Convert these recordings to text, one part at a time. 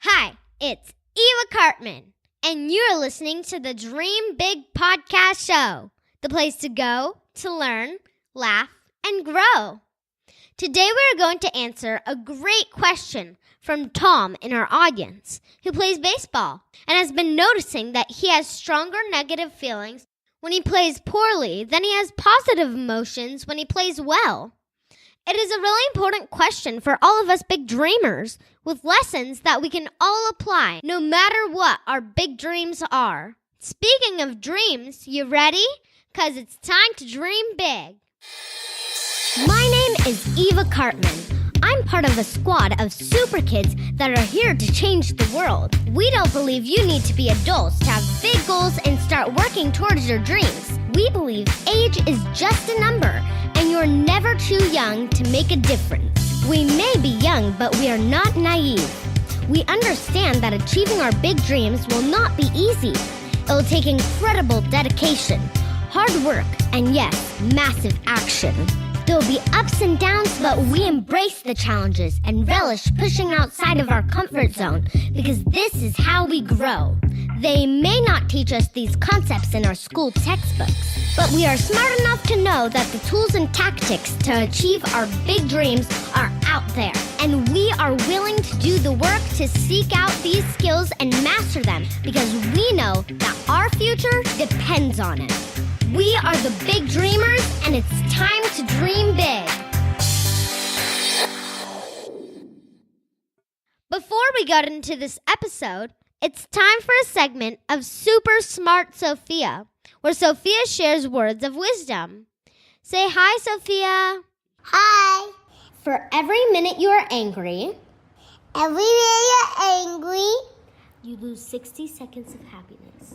Hi, it's Eva Cartman, and you're listening to the Dream Big Podcast Show, the place to go to learn, laugh, and grow. Today we're going to answer a great question from Tom in our audience, who plays baseball and has been noticing that he has stronger negative feelings when he plays poorly than he has positive emotions when he plays well. It is a really important question for all of us big dreamers, with lessons that we can all apply no matter what our big dreams are. Speaking of dreams, you ready? 'Cause it's time to dream big. My name is Eva Cartman. I'm part of a squad of super kids that are here to change the world. We don't believe you need to be adults to have big goals and start working towards your dreams. We believe age is just a number, and you're never too young to make a difference. We may be young, but we are not naive. We understand that achieving our big dreams will not be easy. It will take incredible dedication, hard work, and yes, massive action. There will be ups and downs, but we embrace the challenges and relish pushing outside of our comfort zone because this is how we grow. They may not teach us these concepts in our school textbooks, but we are smart enough to know that the tools and tactics to achieve our big dreams are out there. And we are willing to do the work to seek out these skills and master them because we know that our future depends on it. We are the big dreamers, and it's time to dream big. Before we get into this episode, it's time for a segment of Super Smart Sophia, where Sophia shares words of wisdom. Say hi, Sophia. Hi. For every minute you are angry, you lose 60 seconds of happiness.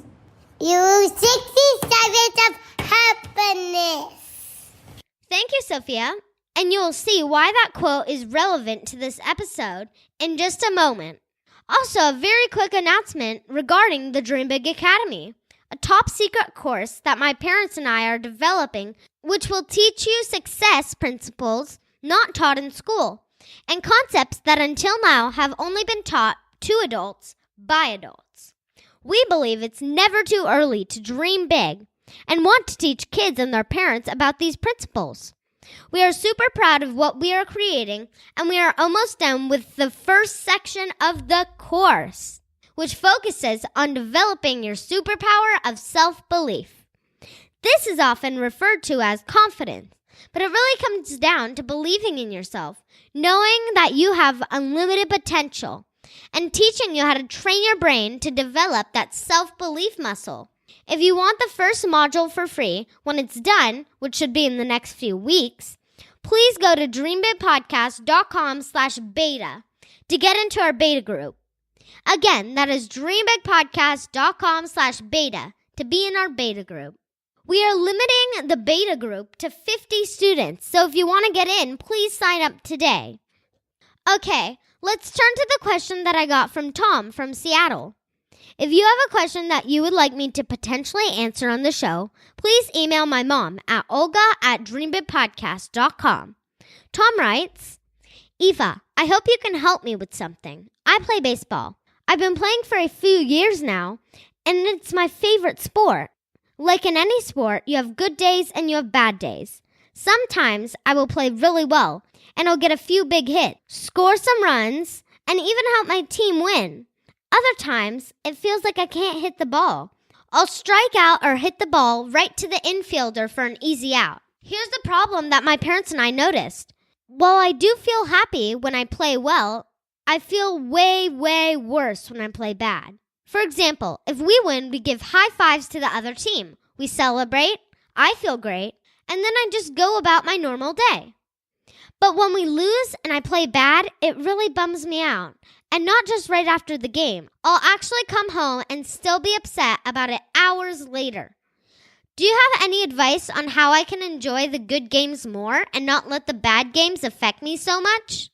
You lose 60 seconds of happiness. Thank you, Sophia. And you'll see why that quote is relevant to this episode in just a moment. Also, a very quick announcement regarding the Dream Big Academy, a top secret course that my parents and I are developing, which will teach you success principles not taught in school, and concepts that until now have only been taught to adults by adults. We believe it's never too early to dream big and want to teach kids and their parents about these principles. We are super proud of what we are creating, and we are almost done with the first section of the course, which focuses on developing your superpower of self-belief. This is often referred to as confidence, but it really comes down to believing in yourself, knowing that you have unlimited potential, and teaching you how to train your brain to develop that self-belief muscle. If you want the first module for free when it's done, which should be in the next few weeks, please go to dreambigpodcast.com/beta to get into our beta group. Again, that is dreambigpodcast.com/beta to be in our beta group. We are limiting the beta group to 50 students, so if you want to get in, please sign up today. Okay, let's turn to the question that I got from Tom from Seattle. If you have a question that you would like me to potentially answer on the show, please email my mom at olga@dreambigpodcast.com. Tom writes, Eva, I hope you can help me with something. I play baseball. I've been playing for a few years now, and it's my favorite sport. Like in any sport, you have good days and you have bad days. Sometimes I will play really well, and I'll get a few big hits, score some runs, and even help my team win. Other times, it feels like I can't hit the ball. I'll strike out or hit the ball right to the infielder for an easy out. Here's the problem that my parents and I noticed. While I do feel happy when I play well, I feel way worse when I play bad. For example, if we win, we give high fives to the other team. We celebrate, I feel great, and then I just go about my normal day. But when we lose and I play bad, it really bums me out. And not just right after the game. I'll actually come home and still be upset about it hours later. Do you have any advice on how I can enjoy the good games more and not let the bad games affect me so much?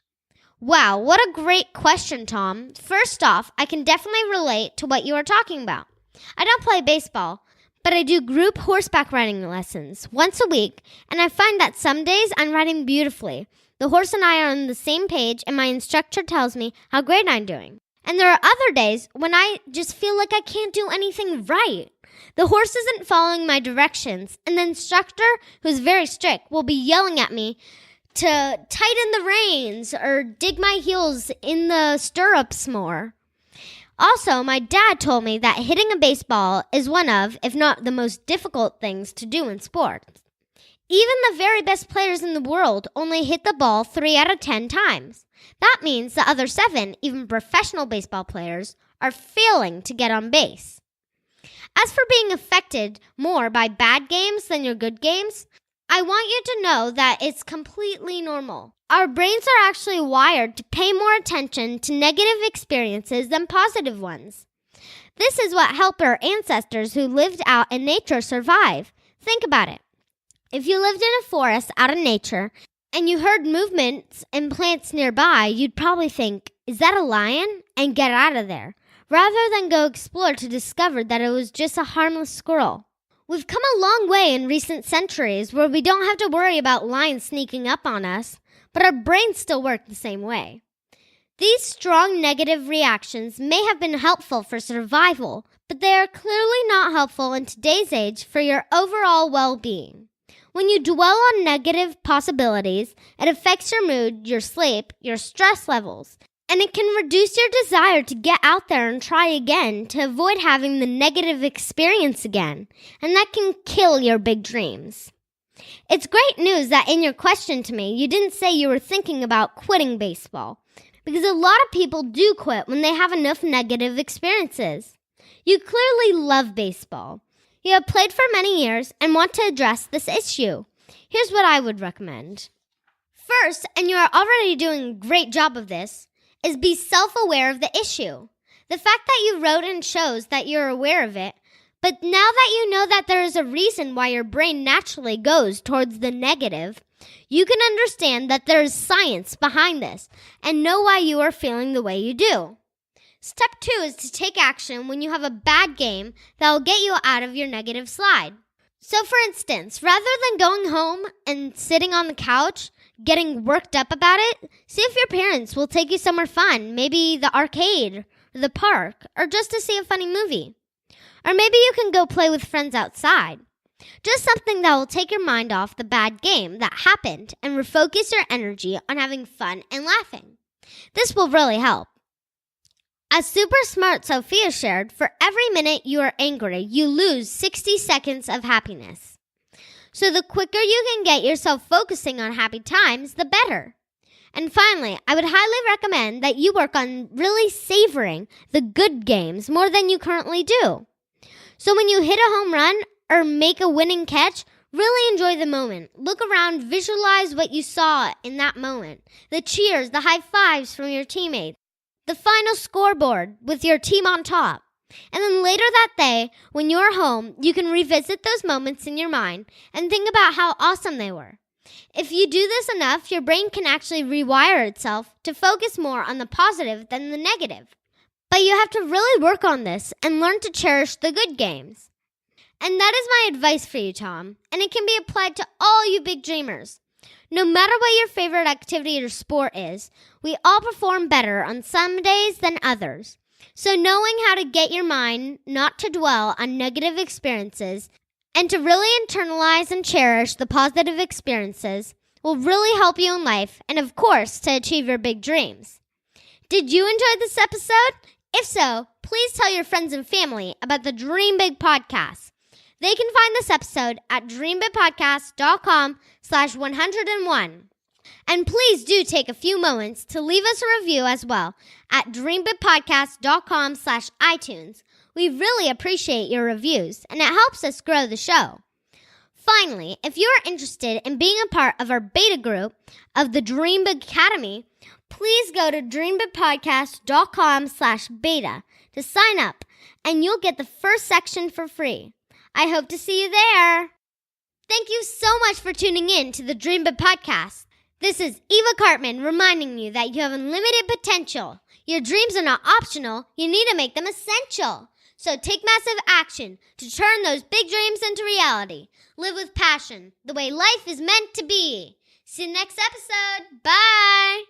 Wow, what a great question, Tom. First off, I can definitely relate to what you are talking about. I don't play baseball, but I do group horseback riding lessons once a week, and I find that some days I'm riding beautifully. The horse and I are on the same page, and my instructor tells me how great I'm doing. And there are other days when I just feel like I can't do anything right. The horse isn't following my directions, and the instructor, who's very strict, will be yelling at me to tighten the reins or dig my heels in the stirrups more. Also, my dad told me that hitting a baseball is one of, if not the most difficult things to do in sports. Even the very best players in the world only hit the ball 3 out of 10 times. That means the other 7, even professional baseball players, are failing to get on base. As for being affected more by bad games than your good games, I want you to know that it's completely normal. Our brains are actually wired to pay more attention to negative experiences than positive ones. This is what helped our ancestors who lived out in nature survive. Think about it. If you lived in a forest out in nature and you heard movements and plants nearby, you'd probably think, "Is that a lion?" and get out of there, rather than go explore to discover that it was just a harmless squirrel. We've come a long way in recent centuries where we don't have to worry about lions sneaking up on us, but our brains still work the same way. These strong negative reactions may have been helpful for survival, but they are clearly not helpful in today's age for your overall well-being. When you dwell on negative possibilities, it affects your mood, your sleep, your stress levels, and it can reduce your desire to get out there and try again to avoid having the negative experience again, and that can kill your big dreams. It's great news that in your question to me, you didn't say you were thinking about quitting baseball, because a lot of people do quit when they have enough negative experiences. You clearly love baseball. You have played for many years and want to address this issue. Here's what I would recommend. First, and you are already doing a great job of this, is be self-aware of the issue. The fact that you wrote in shows that you're aware of it, but now that you know that there is a reason why your brain naturally goes towards the negative, you can understand that there is science behind this and know why you are feeling the way you do. Step 2 is to take action when you have a bad game that will get you out of your negative slide. So for instance, rather than going home and sitting on the couch, getting worked up about it, see if your parents will take you somewhere fun, maybe the arcade, or the park, or just to see a funny movie. Or maybe you can go play with friends outside. Just something that will take your mind off the bad game that happened and refocus your energy on having fun and laughing. This will really help. As super smart Sophia shared, for every minute you are angry, you lose 60 seconds of happiness. So the quicker you can get yourself focusing on happy times, the better. And finally, I would highly recommend that you work on really savoring the good games more than you currently do. So when you hit a home run or make a winning catch, really enjoy the moment. Look around, visualize what you saw in that moment. The cheers, the high fives from your teammates. The final scoreboard with your team on top. And then later that day, when you're home, you can revisit those moments in your mind and think about how awesome they were. If you do this enough, your brain can actually rewire itself to focus more on the positive than the negative. But you have to really work on this and learn to cherish the good games. And that is my advice for you, Tom, and it can be applied to all you big dreamers. No matter what your favorite activity or sport is, we all perform better on some days than others. So knowing how to get your mind not to dwell on negative experiences and to really internalize and cherish the positive experiences will really help you in life and, of course, to achieve your big dreams. Did you enjoy this episode? If so, please tell your friends and family about the Dream Big Podcast. They can find this episode at dreambigpodcast.com/101. And please do take a few moments to leave us a review as well at dreambigpodcast.com/iTunes. We really appreciate your reviews, and it helps us grow the show. Finally, if you are interested in being a part of our beta group of the Dream Big Academy, please go to dreambigpodcast.com/beta to sign up, and you'll get the first section for free. I hope to see you there. Thank you so much for tuning in to the Dream Big Podcast. This is Eva Cartman reminding you that you have unlimited potential. Your dreams are not optional. You need to make them essential. So take massive action to turn those big dreams into reality. Live with passion, the way life is meant to be. See you next episode. Bye.